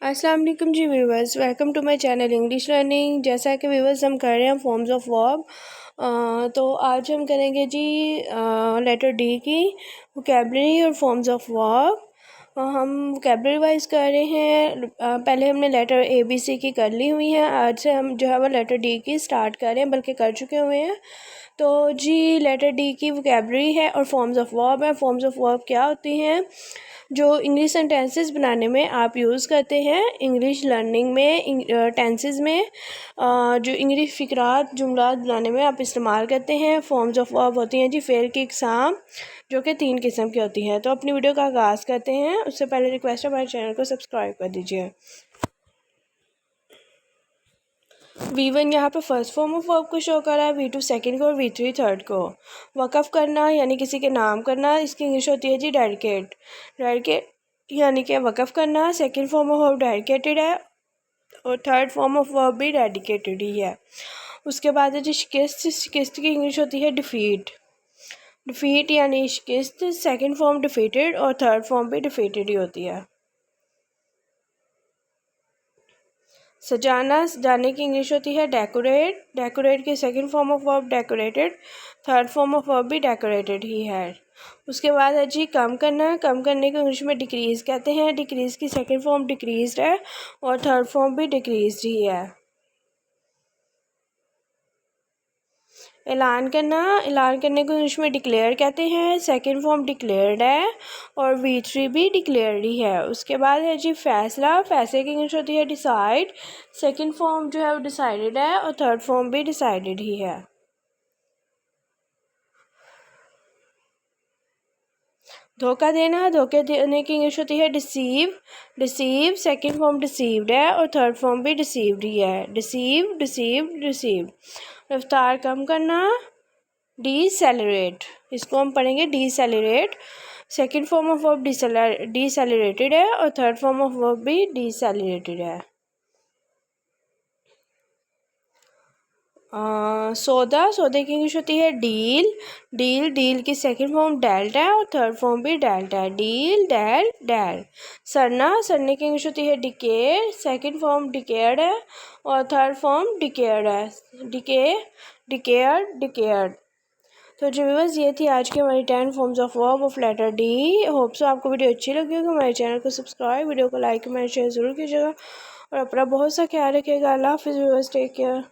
अस्सलाम वालेकुम जी viewers, welcome to my channel English learning. जैसा कि व्यूवर्स हम कर रहे हैं फॉर्म्स ऑफ वर्ब, तो आज हम करेंगे जी लेटर डी की वोकैबलरी और फॉर्म्स ऑफ वर्ब। हम वोकैबलरी वाइज कर रहे हैं। पहले हमने लेटर ए बी सी की कर ली हुई है। आज से हम जो है वो लेटर डी की स्टार्ट कर रहे हैं, बल्कि कर चुके हुए हैं। तो जी लेटर डी की वोकैबलरी है और फॉर्म्स ऑफ वर्ब है। फॉर्म्स ऑफ वर्ब क्या होती हैं? जो इंग्लिश सेंटेंसेस बनाने में आप यूज़ करते हैं, इंग्लिश लर्निंग में, टेंसेस में, जो इंग्लिश फ़िक्रात जुमलात बनाने में आप इस्तेमाल करते हैं। फॉर्म्स ऑफ वर्ब होती हैं जी फ़ेल की इकसाम, जो कि 3 किस्म की होती हैं। तो अपनी वीडियो का आगाज़ करते हैं। उससे पहले रिक्वेस्ट है हमारे चैनल को सब्सक्राइब कर दीजिए। V1 यहाँ पे फर्स्ट फॉर्म ऑफ वर्ब को शो कर रहा है, V2 सेकंड को और V3 थर्ड को। वक़फ़ करना यानी किसी के नाम करना, इसकी इंग्लिश होती है जी डेडिकेट। डेडिकेट यानी कि वक़फ़ करना second form of verb dedicated है, और थर्ड फॉर्म ऑफ वर्ब भी डेडिकेटेड ही है। उसके बाद है जी शिकस्त। शिकस्त की इंग्लिश होती है डिफ़ीट। डिफ़ीट यानी शिकस्त, सेकंड फॉर्म डिफीटेड और थर्ड फॉर्म भी डिफीटेड ही होती है। सजाना, सजाने की इंग्लिश होती है डेकोरेट। डेकोरेट की second form of verb decorated, third form of verb भी डेकोरेटेड ही है। उसके बाद है जी कम करना। कम करने को इंग्लिश में डिक्रीज़ कहते हैं। डिक्रीज़ की सेकंड फॉर्म डिक्रीज़ड है और थर्ड फॉर्म भी डिक्रीज़ड ही है। ऐलान करना। ऐलान करने को इंग्लिश में डिक्लेयर कहते हैं। सेकंड फॉर्म डिक्लेयर्ड है और V3 भी डिक्लेयर्ड ही है। उसके बाद है जी फैसला। फैसले की इंग्लिश होती है डिसाइड। सेकंड फॉर्म जो है वो डिसाइडेड है और थर्ड फॉर्म भी डिसाइडेड ही है। धोखा देना। धोखे देने की इंग्लिश होती है deceive. Deceive second form deceived है और थर्ड फॉर्म भी डिसीव्ड ही है। Deceive, deceived, deceived. रफ्तार कम करना, डीसेलरेट। इसको हम पढ़ेंगे डीसेलरेट। सेकंड फॉर्म ऑफ वर्ब डीसेलरेटेड है और थर्ड फॉर्म ऑफ वर्ब भी डीसेलरेटेड है। सौदा। सौदे की इंग्लिश होती है डील। डील, डील की सेकंड फॉर्म डेल्ट है और थर्ड फॉर्म भी डेल्ट है। Deal, dealt, dealt. सरना। सरने की इंग्लिश होती है डिकेयर। सेकंड फॉर्म डिकेयर्ड है और थर्ड फॉर्म डिकेयर्ड है। Decay, decayed, decayed. तो जो व्यूअर्स, ये थी आज की हमारी 10 forms of verb of letter D. Hope so आपको वीडियो अच्छी लगी होगी। हमारे चैनल को सब्सक्राइब, वीडियो को लाइक, कमेंट, शेयर ज़रूर कीजिएगा और अपना बहुत सा ख्याल रखिएगा। अल्लाह हाफिज़ व्यूअर्स, टेक केयर।